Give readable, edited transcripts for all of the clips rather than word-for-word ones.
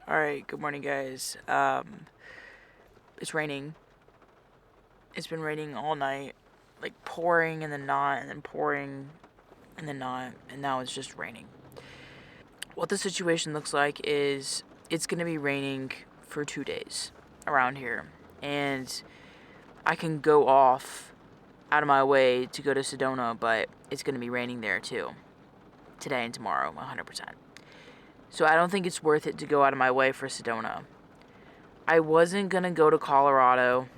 Alright, good morning guys. It's raining. It's been raining all night. Like pouring and then not, and then pouring and then not, and now it's just raining. What the situation looks like is it's gonna be raining for 2 days around here. And I can go off out of my way to go to Sedona, but it's gonna be raining there too. Today and tomorrow, 100%. So I don't think it's worth it to go out of my way for Sedona. I wasn't gonna go to Colorado,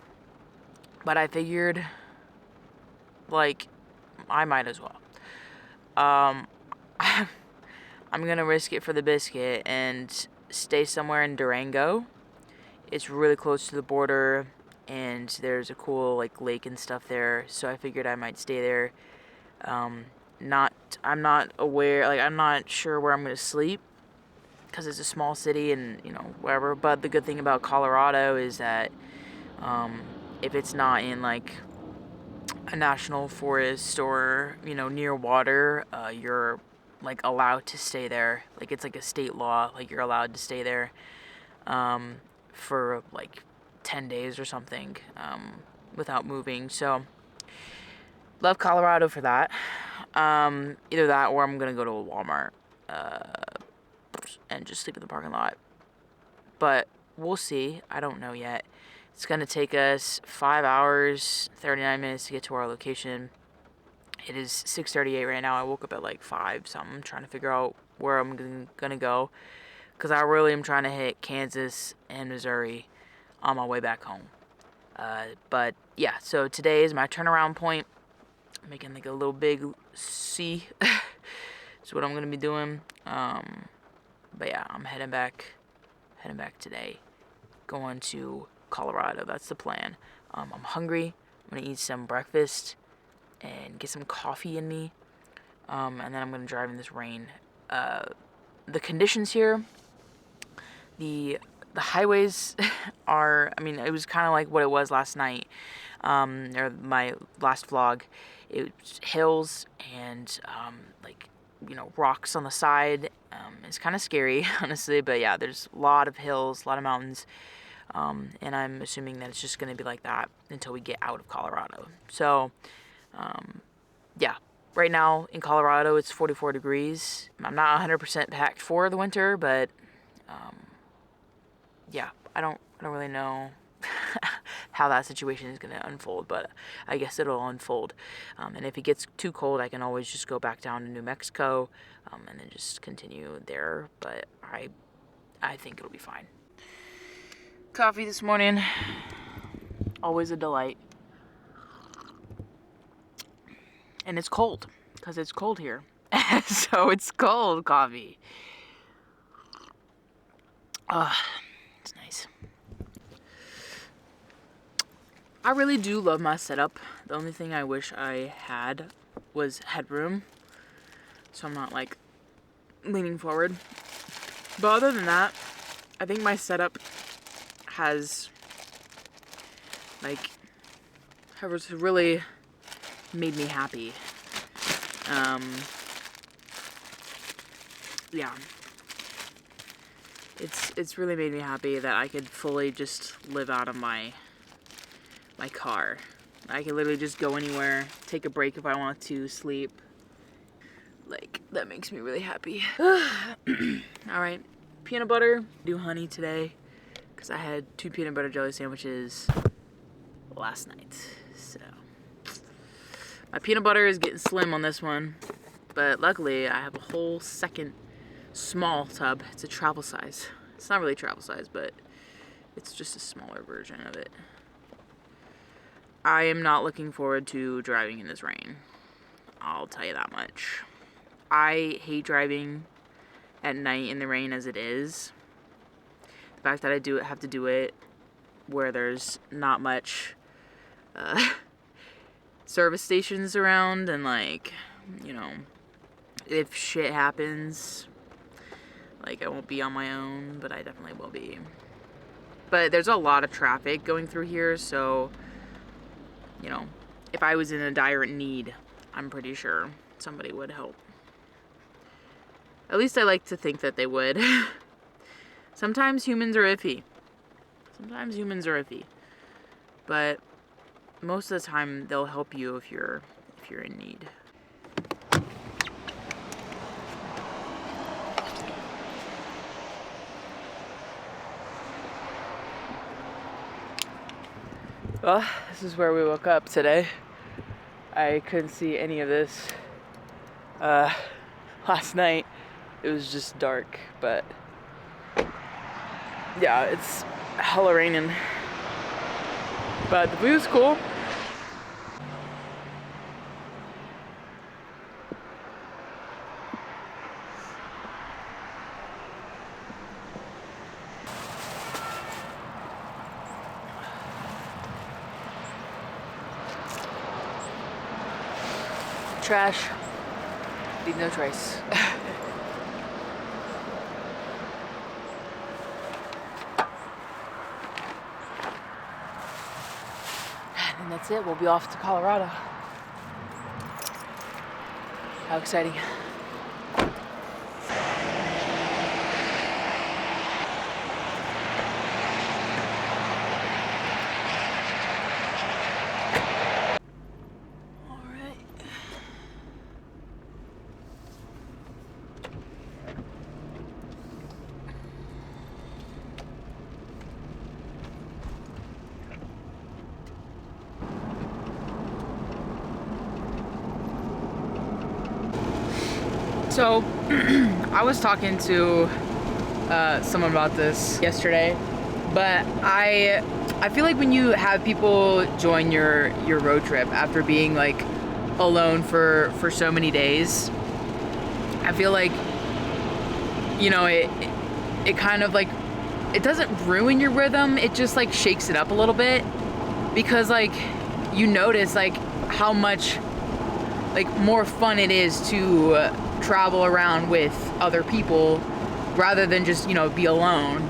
but I figured, like, I might as well. I'm gonna risk it for the biscuit and stay somewhere in Durango. It's really close to the border, and there's a cool, like, lake and stuff there, so I figured I might stay there. I'm not aware, like, I'm not sure where I'm gonna sleep, because it's a small city and, you know, whatever. But the good thing about Colorado is that if it's not in, like, a national forest or, you know, near water, you're, like, allowed to stay there. Like, it's like a state law. Like, you're allowed to stay there for, like, 10 days or something without moving. So, love Colorado for that. Either that or I'm going to go to a Walmart and just sleep in the parking lot. But we'll see. I don't know yet. It's going to take us 5 hours, 39 minutes to get to our location. It is 6:38 right now. I woke up at like 5 something, trying to figure out where I'm going to go. Because I really am trying to hit Kansas and Missouri on my way back home. But yeah, so today is my turnaround point. I'm making like a little big C. That's what I'm going to be doing. But yeah, I'm heading back today, going to Colorado. That's the plan. I'm hungry. I'm gonna eat some breakfast and get some coffee in me, and then I'm gonna drive in this rain. The conditions here, the highways are, I mean, it was kind of like what it was last night, or my last vlog. It was hills and like, you know, rocks on the side. It's kind of scary, honestly, but yeah, there's a lot of hills, a lot of mountains, and I'm assuming that it's just going to be like that until we get out of Colorado. So, yeah, right now in Colorado, it's 44 degrees. I'm not 100% packed for the winter, but, yeah, I don't really know how that situation is going to unfold, but I guess it'll unfold. And if it gets too cold, I can always just go back down to New Mexico, and then just continue there. But I think it'll be fine. Coffee this morning, always a delight. And it's cold, because it's cold here. So it's cold coffee. It's nice. I really do love my setup. The only thing I wish I had was headroom, so I'm not, like, leaning forward. But other than that, I think my setup has, like, has really made me happy. Yeah. It's really made me happy that I could fully just live out of my car. I can literally just go anywhere, take a break if I want to, sleep. Like, that makes me really happy. Alright, peanut butter. Do honey today, because I had 2 peanut butter jelly sandwiches last night. So, my peanut butter is getting slim on this one, but luckily I have a whole second small tub. It's a travel size. It's not really travel size, but it's just a smaller version of it. I am not looking forward to driving in this rain. I'll tell you that much. I hate driving at night in the rain as it is. The fact that I have to do it where there's not much service stations around, and, like, you know, if shit happens, like, I won't be on my own, but I definitely will be. But there's a lot of traffic going through here, so, you know, if I was in a dire need, I'm pretty sure somebody would help. At least I like to think that they would. Sometimes humans are iffy. Sometimes humans are iffy. But most of the time they'll help you if you're in need. Well, this is where we woke up today. I couldn't see any of this last night. It was just dark, but yeah, it's hella raining. But the view's cool. Trash. Leave no trace. And that's it. We'll be off to Colorado. How exciting. So, I was talking to someone about this yesterday, but I feel like when you have people join your road trip after being like alone for so many days, I feel like, you know, it kind of like, it doesn't ruin your rhythm, it just like shakes it up a little bit, because like you notice like how much like more fun it is to travel around with other people rather than just, you know, be alone.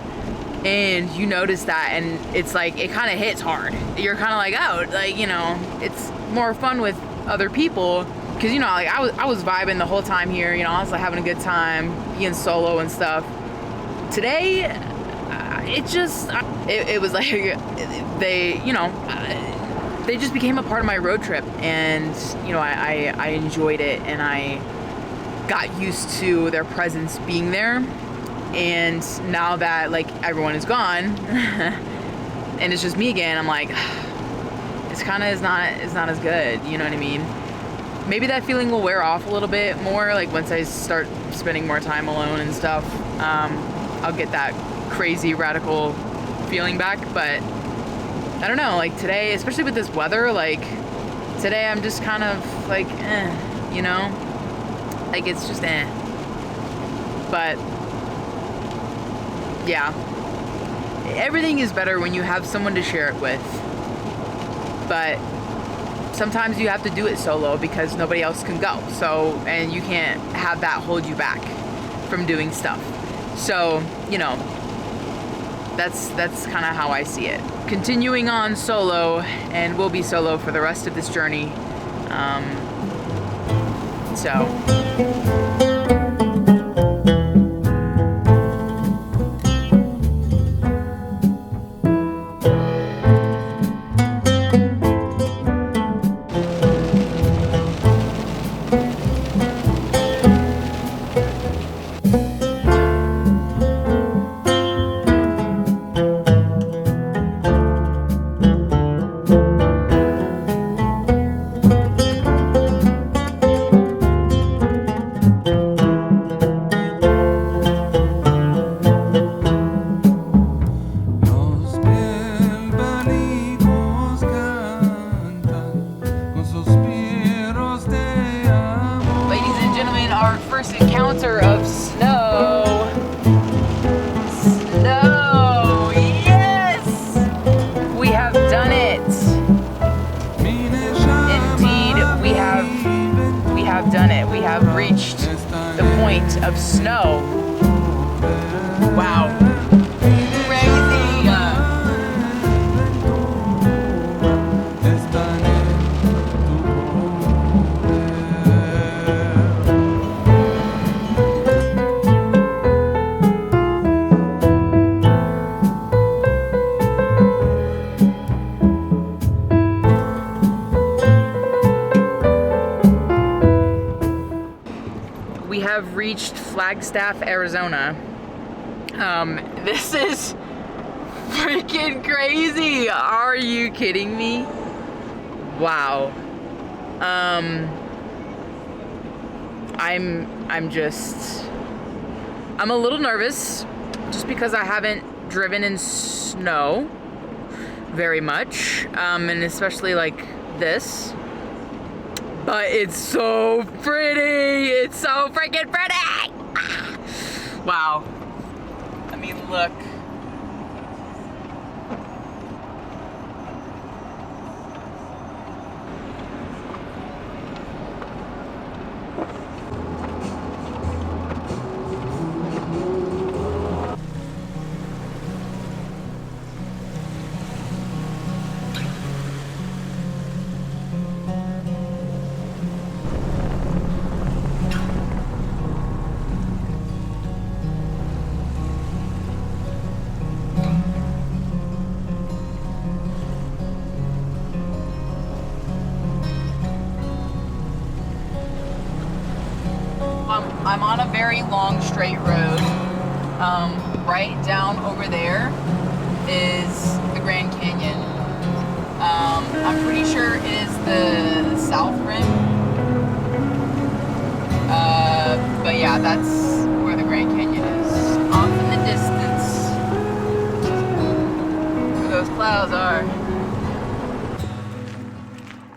And you notice that, and it's like it kind of hits hard. You're kind of like, oh, like, you know, it's more fun with other people, because, you know, like I was vibing the whole time here, you know, I was like having a good time being solo and stuff. Today it was like they, you know, they just became a part of my road trip, and, you know, I enjoyed it, and I got used to their presence being there. And now that like everyone is gone and it's just me again, I'm like, it's not as good, you know what I mean? Maybe that feeling will wear off a little bit more, like once I start spending more time alone and stuff. I'll get that crazy radical feeling back. But I don't know, like today, especially with this weather, like today I'm just kind of like, you know, like it's just but yeah, everything is better when you have someone to share it with, but sometimes you have to do it solo because nobody else can go, so, and you can't have that hold you back from doing stuff. So, you know, that's kind of how I see it. Continuing on solo, and we'll be solo for the rest of this journey. So Flagstaff, Arizona. This is freaking crazy. Are you kidding me? Wow. I'm a little nervous just because I haven't driven in snow very much, and especially like this. But it's so pretty. It's so freaking pretty. Wow. I mean, look. I'm on a very long straight road. Right down over there is the Grand Canyon. I'm pretty sure it is the South Rim. But yeah, that's where the Grand Canyon is. Off in the distance. Where those clouds are.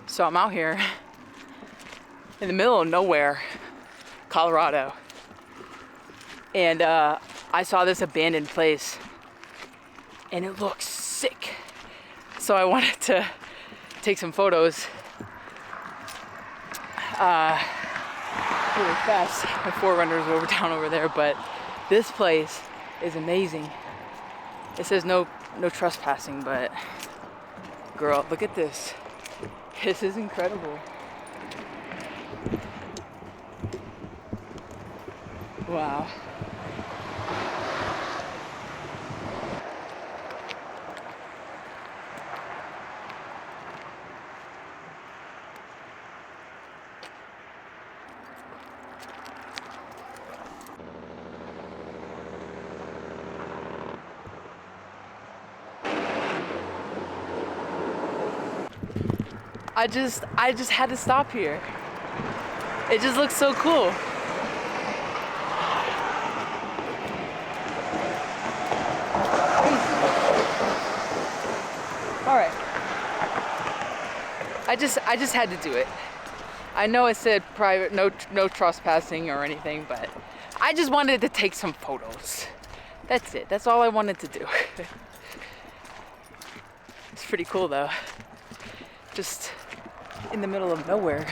So I'm out here in the middle of nowhere, Colorado, and I saw this abandoned place and it looks sick, so I wanted to take some photos really fast. My 4Runner's over down over there, but this place is amazing. It says no trespassing, but girl, look at this. This is incredible. Wow. I just had to stop here. It just looks so cool. All right. I just had to do it. I know it said private, no trespassing or anything, but I just wanted to take some photos. That's it. That's all I wanted to do. It's pretty cool though. Just in the middle of nowhere.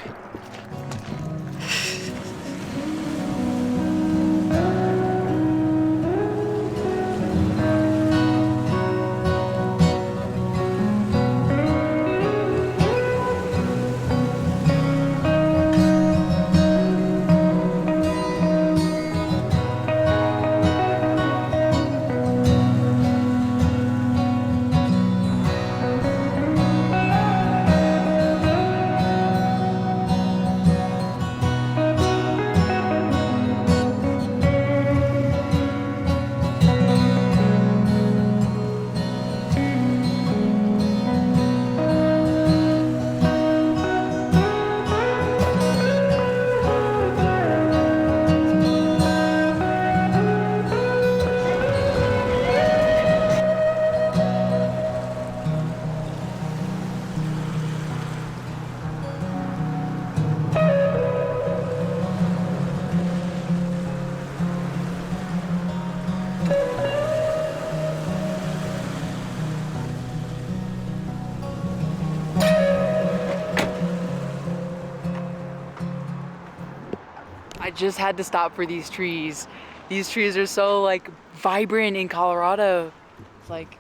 I just had to stop for these trees. These trees are so like vibrant in Colorado. It's like,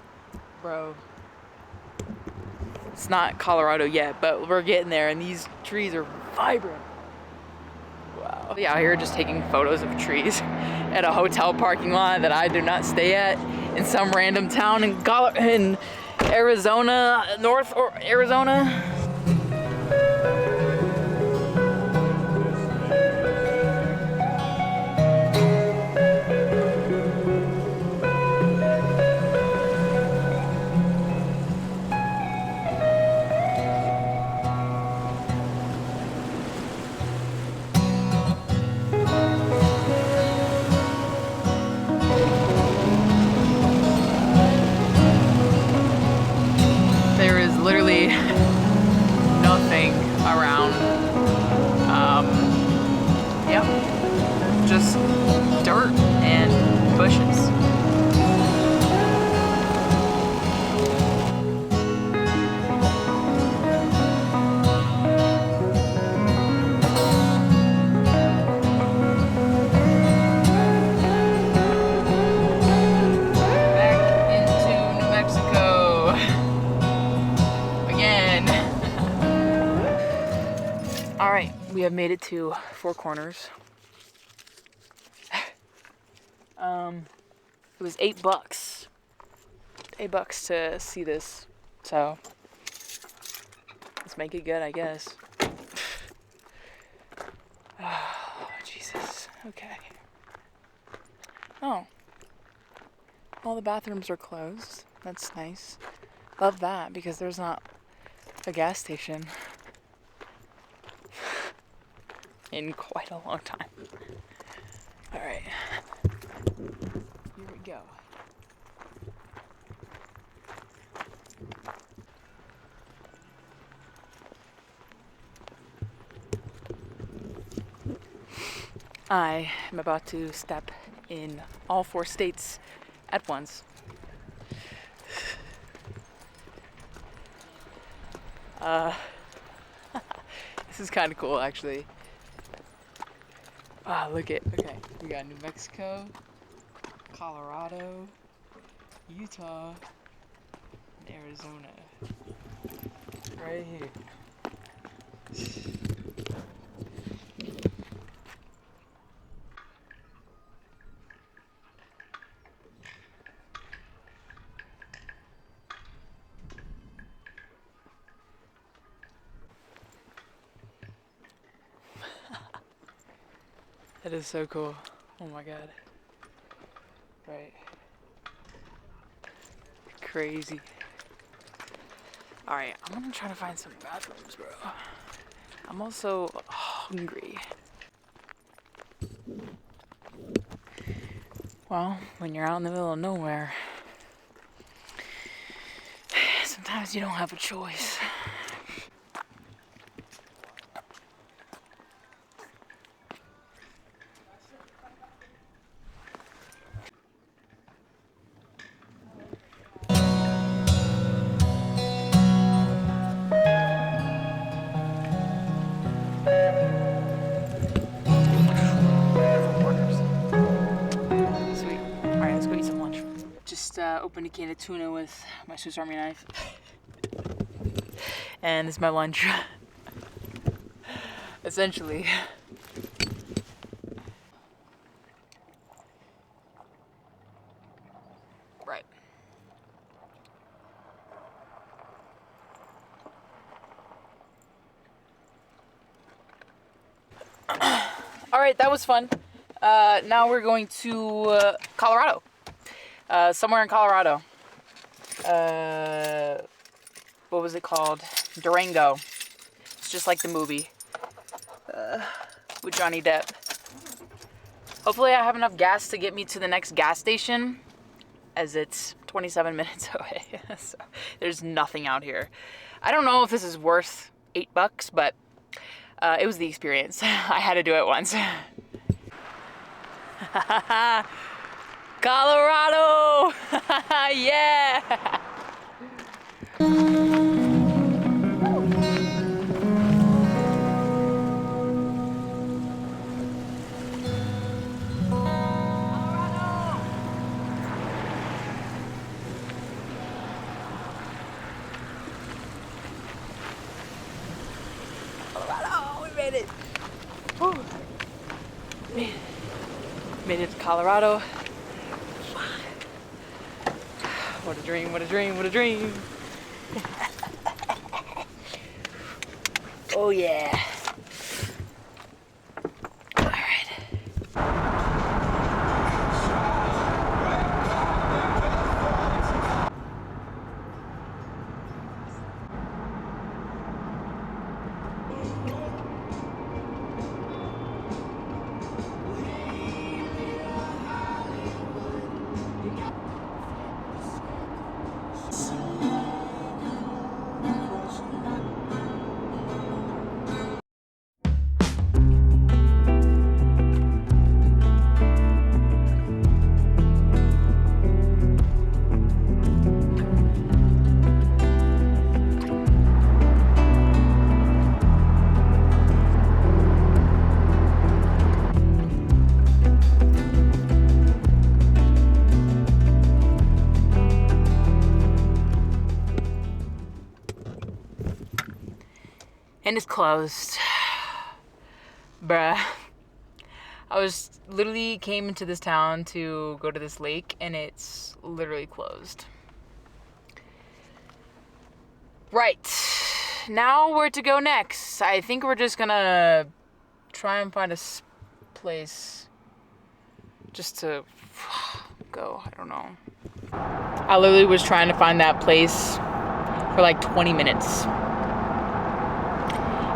bro, it's not Colorado yet, but we're getting there, and these trees are vibrant. Wow. Yeah, out here just taking photos of trees at a hotel parking lot that I do not stay at in some random town in Arizona, North or Arizona. we have made it to Four Corners. It was $8. $8 to see this. So let's make it good, I guess. Oh, Jesus. Okay. Oh. All the bathrooms are closed. That's nice. Love that, because there's not a gas station in quite a long time. Alright. Here we go. I am about to step in all 4 states at once. This is kind of cool, actually. Okay, we got New Mexico, Colorado, Utah, and Arizona. Right here. That is so cool. Oh my god. Right. Crazy. Alright, I'm gonna try to find some bathrooms, bro. I'm also hungry. Well, when you're out in the middle of nowhere, sometimes you don't have a choice. Opened a can of tuna with my Swiss Army knife. And this is my lunch. Essentially. Right. Alright, that was fun. Now we're going to Colorado. Somewhere in Colorado. What was it called? Durango. It's just like the movie. With Johnny Depp. Hopefully I have enough gas to get me to the next gas station, as it's 27 minutes away. So there's nothing out here. I don't know if this is worth $8, but it was the experience. I had to do it once. Colorado! Yeah! Colorado! We made it! Woo. Made it to Colorado. What a dream, what a dream, what a dream. Oh yeah. All right. And it's closed. Bruh. I was literally came into this town to go to this lake and it's literally closed. Right. Now where to go next? I think we're just gonna try and find a place just to go. I don't know. I literally was trying to find that place for like 20 minutes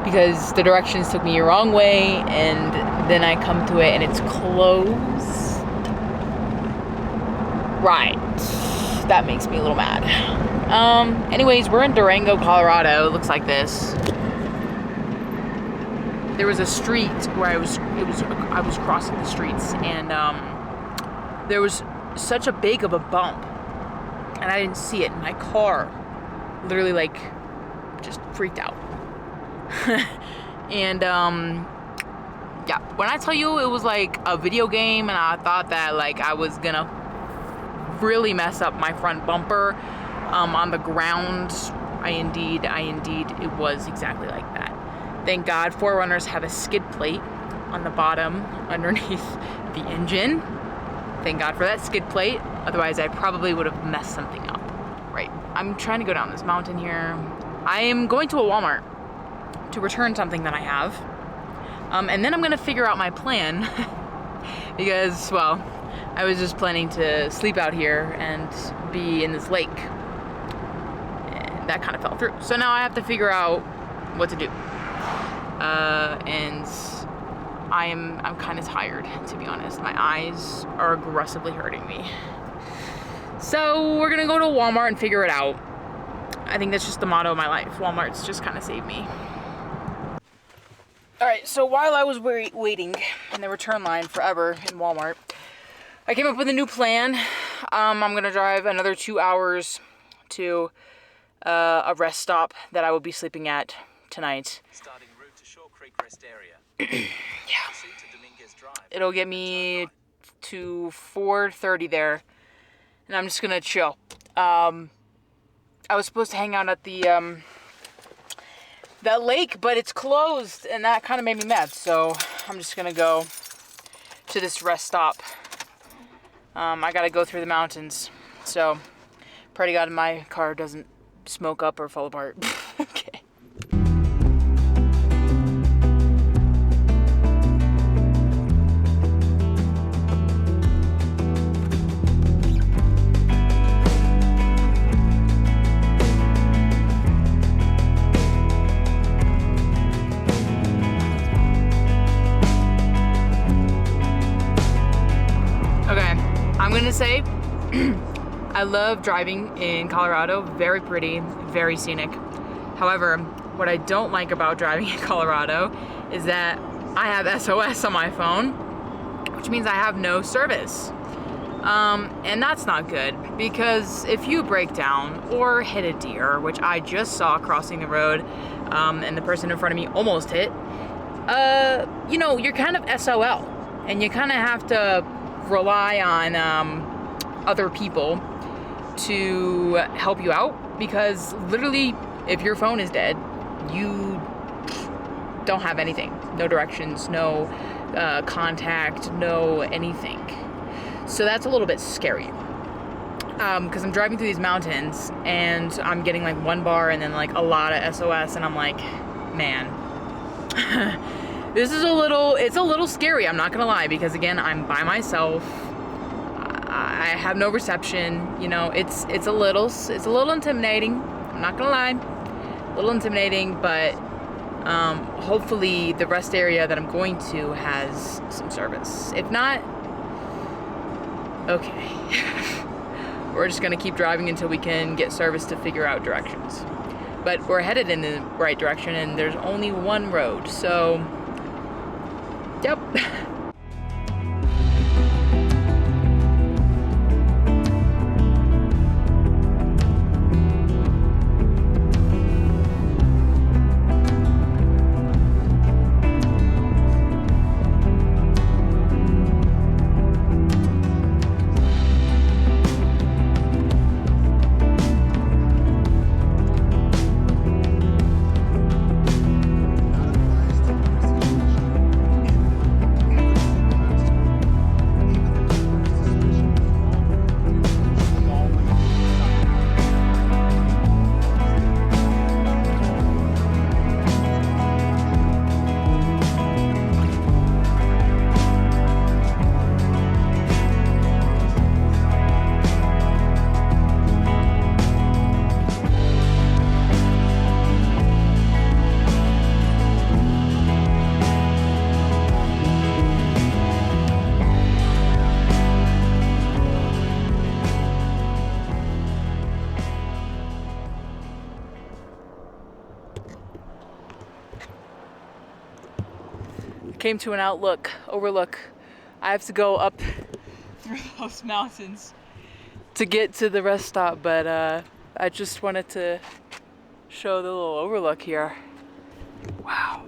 because the directions took me a wrong way, and then I come to it and it's closed. Right. That makes me a little mad. Anyways, we're in Durango, Colorado. It looks like this. There was a street where I was crossing the streets, and there was such a big of a bump, and I didn't see it. My car literally like just freaked out. And yeah, when I tell you it was like a video game, and I thought that like I was gonna really mess up my front bumper on the ground, I indeed it was exactly like that. Thank God 4Runners have a skid plate on the bottom underneath the engine. Thank God for that skid plate. Otherwise, I probably would have messed something up. Right. I'm trying to go down this mountain here. I am going to a Walmart to return something that I have. And then I'm going to figure out my plan because, well, I was just planning to sleep out here and be in this lake. And that kind of fell through. So now I have to figure out what to do. And I'm kind of tired, to be honest. My eyes are aggressively hurting me. So we're gonna go to Walmart and figure it out. I think that's just the motto of my life. Walmart's just kind of saved me. All right, so while I was waiting in the return line forever in Walmart, I came up with a new plan. I'm gonna drive another 2 hours to a rest stop that I will be sleeping at tonight. Starting route to Shore Creek Rest Area. Yeah. It'll get me to 4:30 there, and I'm just gonna chill. I was supposed to hang out at the that lake, but it's closed, and that kind of made me mad. So I'm just gonna go to this rest stop. I gotta go through the mountains, so pray to God my car doesn't smoke up or fall apart. Okay. I'm gonna say I love driving in Colorado. Very pretty, very scenic. However, what I don't like about driving in Colorado is that I have SOS on my phone, which means I have no service. And that's not good, because if you break down or hit a deer, which I just saw crossing the road, and the person in front of me almost hit, you know, you're kind of SOL, and you kind of have to rely on other people to help you out, because literally if your phone is dead, you don't have anything. No directions, no contact, no anything. So that's a little bit scary, because I'm driving through these mountains and I'm getting like 1 bar and then like a lot of SOS, and I'm like, man, this is it's a little scary, I'm not gonna lie, because again, I'm by myself. I have no reception, you know, it's a little intimidating, I'm not gonna lie, a little intimidating, but hopefully the rest area that I'm going to has some service. If not, okay. We're just gonna keep driving until we can get service to figure out directions. But we're headed in the right direction, and there's only one road, so yep. came to an overlook. I have to go up through those mountains to get to the rest stop, but I just wanted to show the little overlook here. Wow.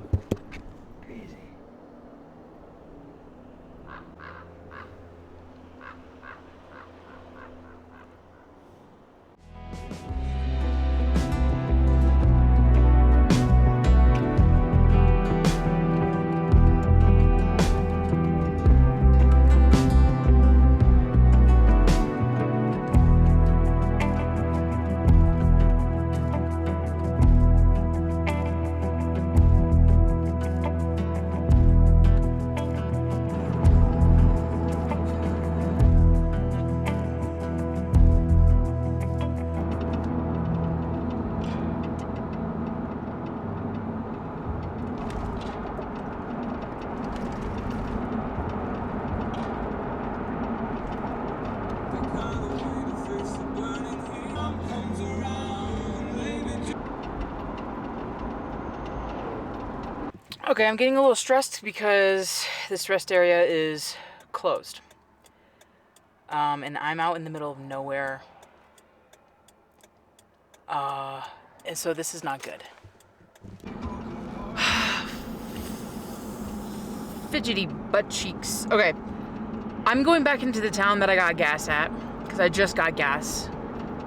Crazy. Okay, I'm getting a little stressed because this rest area is closed. And I'm out in the middle of nowhere. And so this is not good. Fidgety butt cheeks. Okay, I'm going back into the town that I got gas at, because I just got gas.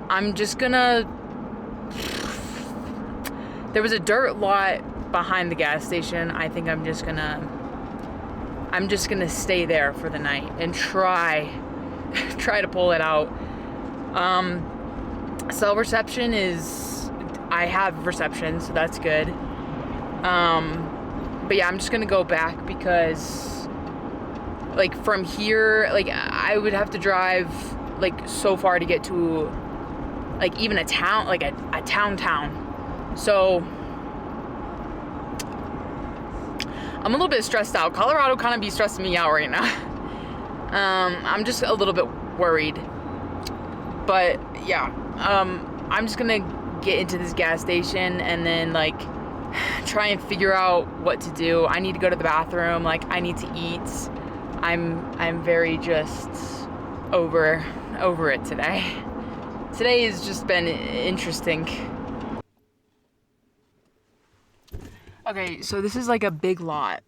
I'm just gonna... There was a dirt lot behind the gas station. I think I'm just gonna stay there for the night and try to pull it out. Cell reception is, I have reception, so that's good. But yeah, I'm just gonna go back because like from here, like I would have to drive like so far to get to like even a town, like a town. So I'm a little bit stressed out. Colorado kind of be stressing me out right now. I'm just a little bit worried. But yeah, I'm just gonna get into this gas station and then like try and figure out what to do. I need to go to the bathroom. Like I need to eat. I'm very just over it today. Today has just been interesting. Okay, so this is like a big lot.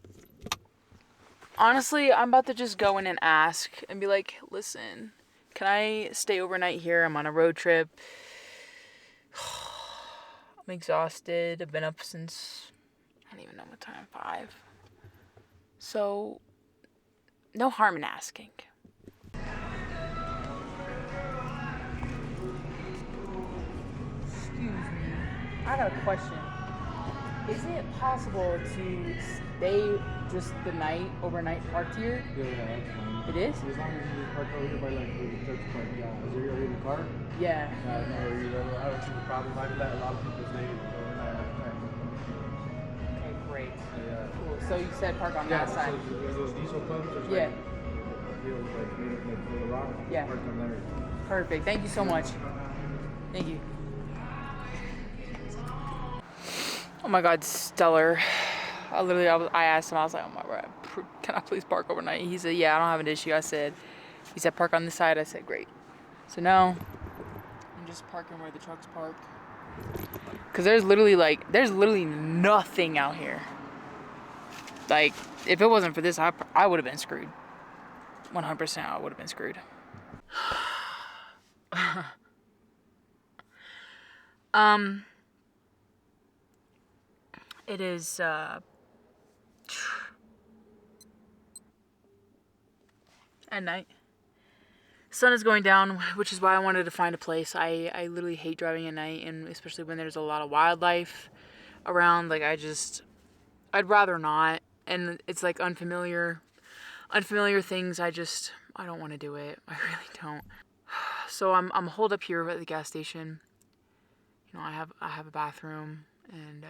Honestly, I'm about to just go in and ask and be like, listen, can I stay overnight here? I'm on a road trip. I'm exhausted. I've been up since, I don't even know what time, 5. So, no harm in asking. Excuse me, I got a question. Is it possible to stay just the night, overnight parked here? Yeah, that's fine. It is? As long as you just park over here by like where the church park, yeah. Is there already in the car? Yeah. No worries. I don't see the problem. I let a lot of people stay overnight all the time. Okay, great. Yeah. Cool. So you said park on that side? So there's those diesel pumps. There's Yeah. like made up like for the rock. Yeah. Park on there. Perfect. Thank you so much. Thank you. Oh my God, stellar. I asked him, I was like, oh my God, can I please park overnight? He said, yeah, I don't have an issue. He said, park on this side. I said, great. So now I'm just parking where the trucks park. Cause there's literally nothing out here. Like, if it wasn't for this, I would have been screwed. 100% I would have been screwed. It is, at night. Sun is going down, which is why I wanted to find a place. I literally hate driving at night, and especially when there's a lot of wildlife around. Like, I'd rather not. And it's like unfamiliar things. I don't want to do it. I really don't. So I'm holed up here at the gas station. You know, I have a bathroom, and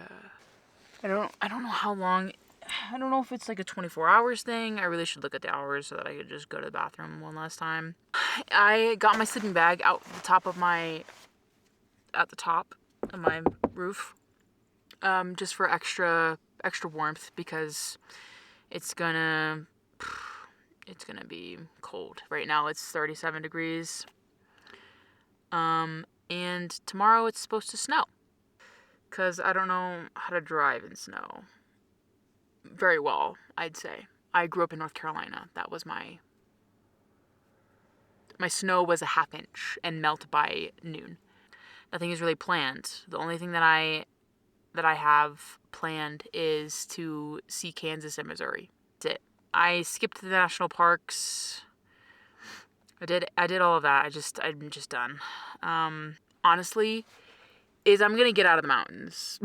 I don't know how long. I don't know if it's like a 24 hours thing. I really should look at the hours so that I could just go to the bathroom one last time. I got my sleeping bag at the top of my roof, just for extra warmth, because it's gonna be cold. Right now it's 37 degrees. And tomorrow it's supposed to snow. Because I don't know how to drive in snow very well, I'd say. I grew up in North Carolina. That was my snow was a ½ inch and melt by noon. Nothing is really planned. The only thing that I have planned is to see Kansas and Missouri. That's it. I skipped the national parks. I did all of that. I'm just done. Honestly, I'm gonna get out of the mountains.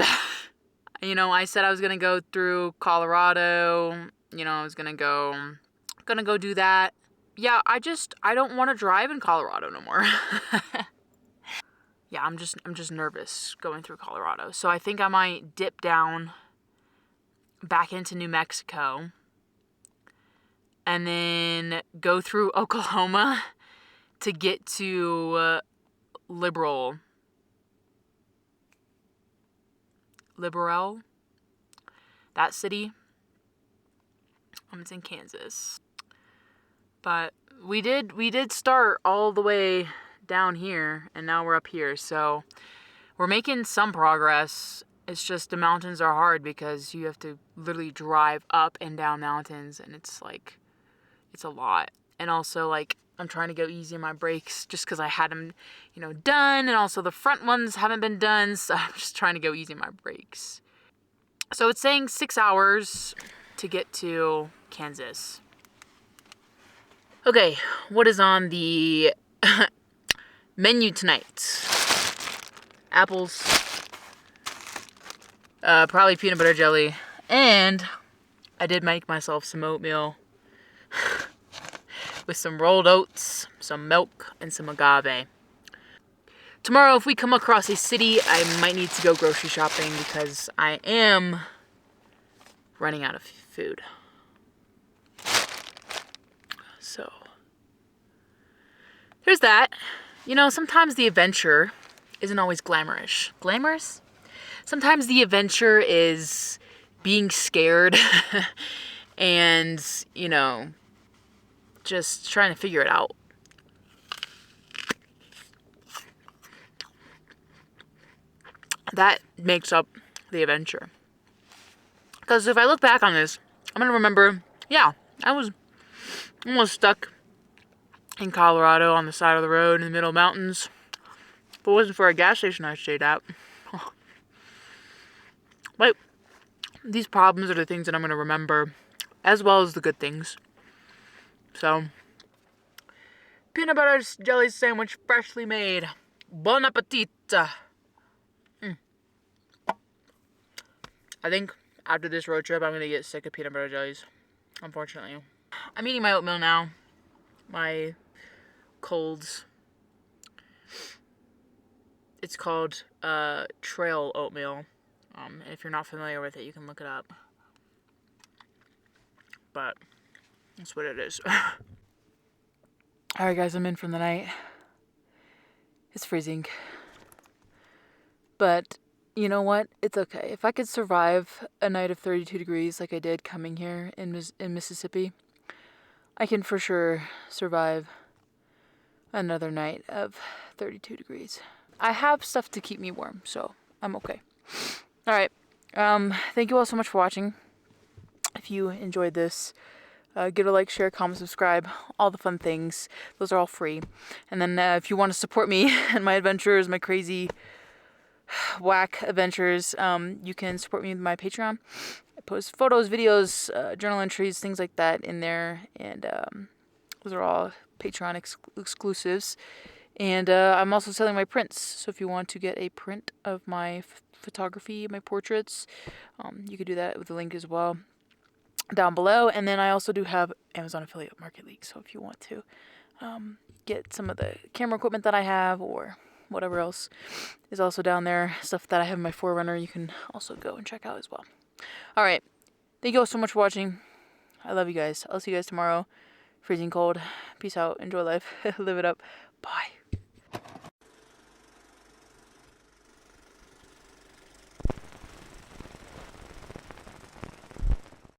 You know, I said I was gonna go through Colorado. You know, I was gonna go do that. Yeah, I don't want to drive in Colorado no more. Yeah, I'm just nervous going through Colorado. So I think I might dip down back into New Mexico and then go through Oklahoma to get to Liberal, that city. It's in Kansas. But we did start all the way down here, and now we're up here, so we're making some progress. It's just the mountains are hard because you have to literally drive up and down mountains, and it's like, it's a lot. And also, like, I'm trying to go easy on my brakes just because I had them, you know, done, and also the front ones haven't been done, so I'm just trying to go easy on my brakes. So it's saying 6 hours to get to Kansas. Okay, what is on the menu tonight? Apples, probably peanut butter jelly, and I did make myself some oatmeal with some rolled oats, some milk, and some agave. Tomorrow, if we come across a city, I might need to go grocery shopping because I am running out of food. So, there's that. You know, sometimes the adventure isn't always glamorous. Glamorous? Sometimes the adventure is being scared and, you know, just trying to figure it out. That makes up the adventure. Because if I look back on this, I'm going to remember, yeah, I was almost stuck in Colorado on the side of the road in the middle of mountains. If it wasn't for a gas station I stayed at. But these problems are the things that I'm going to remember, as well as the good things. So, peanut butter jelly sandwich freshly made. Bon appetit. I think after this road trip, I'm going to get sick of peanut butter jellies, unfortunately. I'm eating my oatmeal now. My colds. It's called trail oatmeal. And if you're not familiar with it, you can look it up. But that's what it is. Alright guys, I'm in from the night. It's freezing. But you know what? It's okay. If I could survive a night of 32 degrees like I did coming here in Mississippi, I can for sure survive another night of 32 degrees. I have stuff to keep me warm, so I'm okay. Alright. Thank you all so much for watching. If you enjoyed this, give it a like, share, comment, subscribe, all the fun things. Those are all free. And then if you want to support me and my adventures, my crazy whack adventures, you can support me with my Patreon. I post photos, videos, journal entries, things like that in there, and those are all Patreon exclusives. And I'm also selling my prints, so if you want to get a print of my photography, my portraits, you could do that with the link as well down below. And then I also do have Amazon Affiliate Market League, so if you want to get some of the camera equipment that I have, or whatever else is also down there, stuff that I have in my 4Runner, you can also go and check out as well. Alright, thank you all so much for watching. I love you guys. I'll see you guys tomorrow. Freezing cold. Peace out. Enjoy life. Live it up. Bye.